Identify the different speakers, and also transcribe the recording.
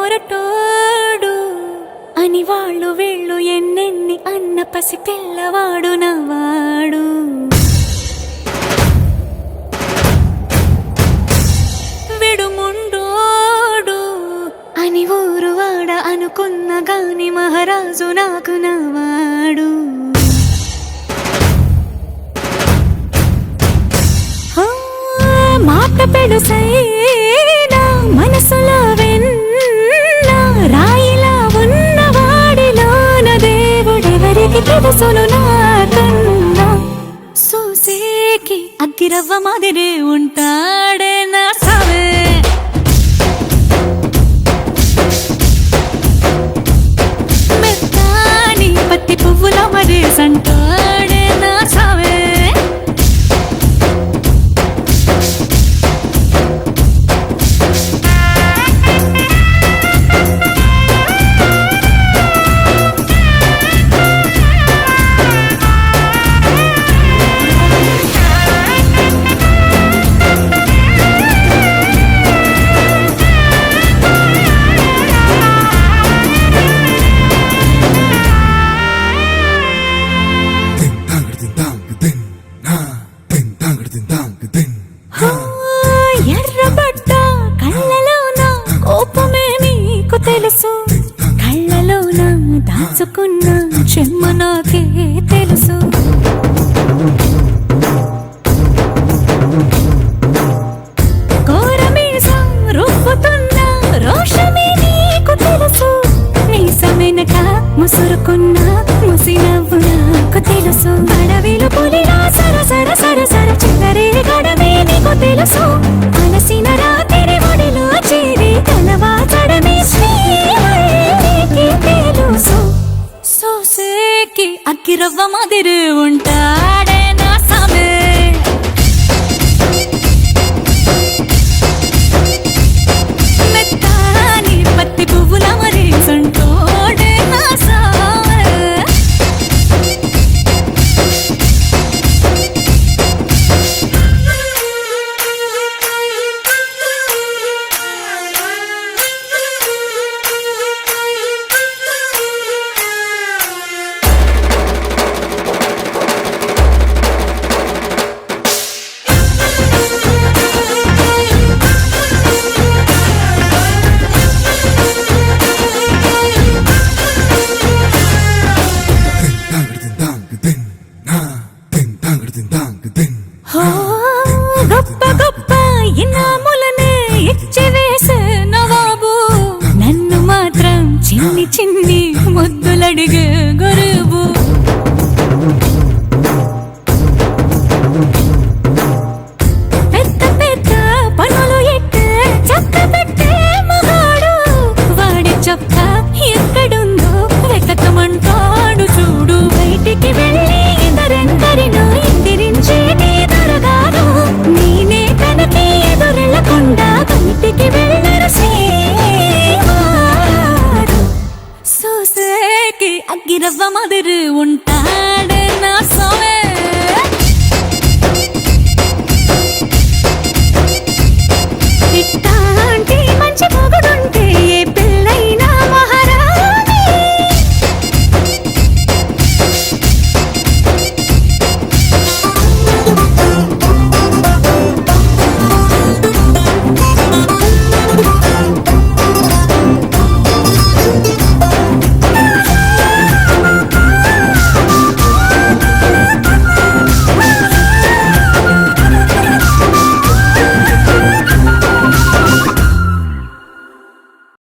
Speaker 1: మొరటోడు అని వాళ్ళు వీళ్ళు ఎన్నెన్ని అన్న పసి పిల్లవాడు నవ్వాడు. విడుముండోడు అని ఊరు వాడ అనుకున్న గాని మహారాజు నాకు నవ్వాడు. మాట పెడుసైనా మనసులో వెన్న రాయిలా ఉన్నవాడిలోన దేవుడెవరికి తెలుసును నాకన్నా. సూసేకి అగ్గిరవ్వ మాదిరే ఉంటాడే నా సావే. మెత్తాని పత్తి పువ్వుల మరేసంటాడే నా సావే. ఎర్రబడ్డ కళ్ళలోన కోపమే నీకు తెలుసు, కళ్ళలోన దాచుకున్న చెమ్మ నాకే తెలుసు. కోరమీసం రుబ్బుతున్న రోషమే నీకు తెలుసు, మీసమెనక ముసురుకున్న ముసినవ్వు నాకు తెలుసు. అడవిలో పులిలా సరసర సరసర చివరి గడమే నీకు తెలుసు, అలసిన రాత్రి ఒడిలో చేరి కలవాచడమే శ్రీకి తెలుసు. సోసేకి అగ్గిరవ్వ మాదిరి ఉంటాడే నా సామే. మెత్తాని పత్తి పువ్వుల మరేసంటోడే నా సామే. గొప్ప గొప్ప ఇనాములనే ఇచ్చివేసే నవాబు, నన్ను మాత్రం చిన్ని చిన్ని ముద్దులడిగే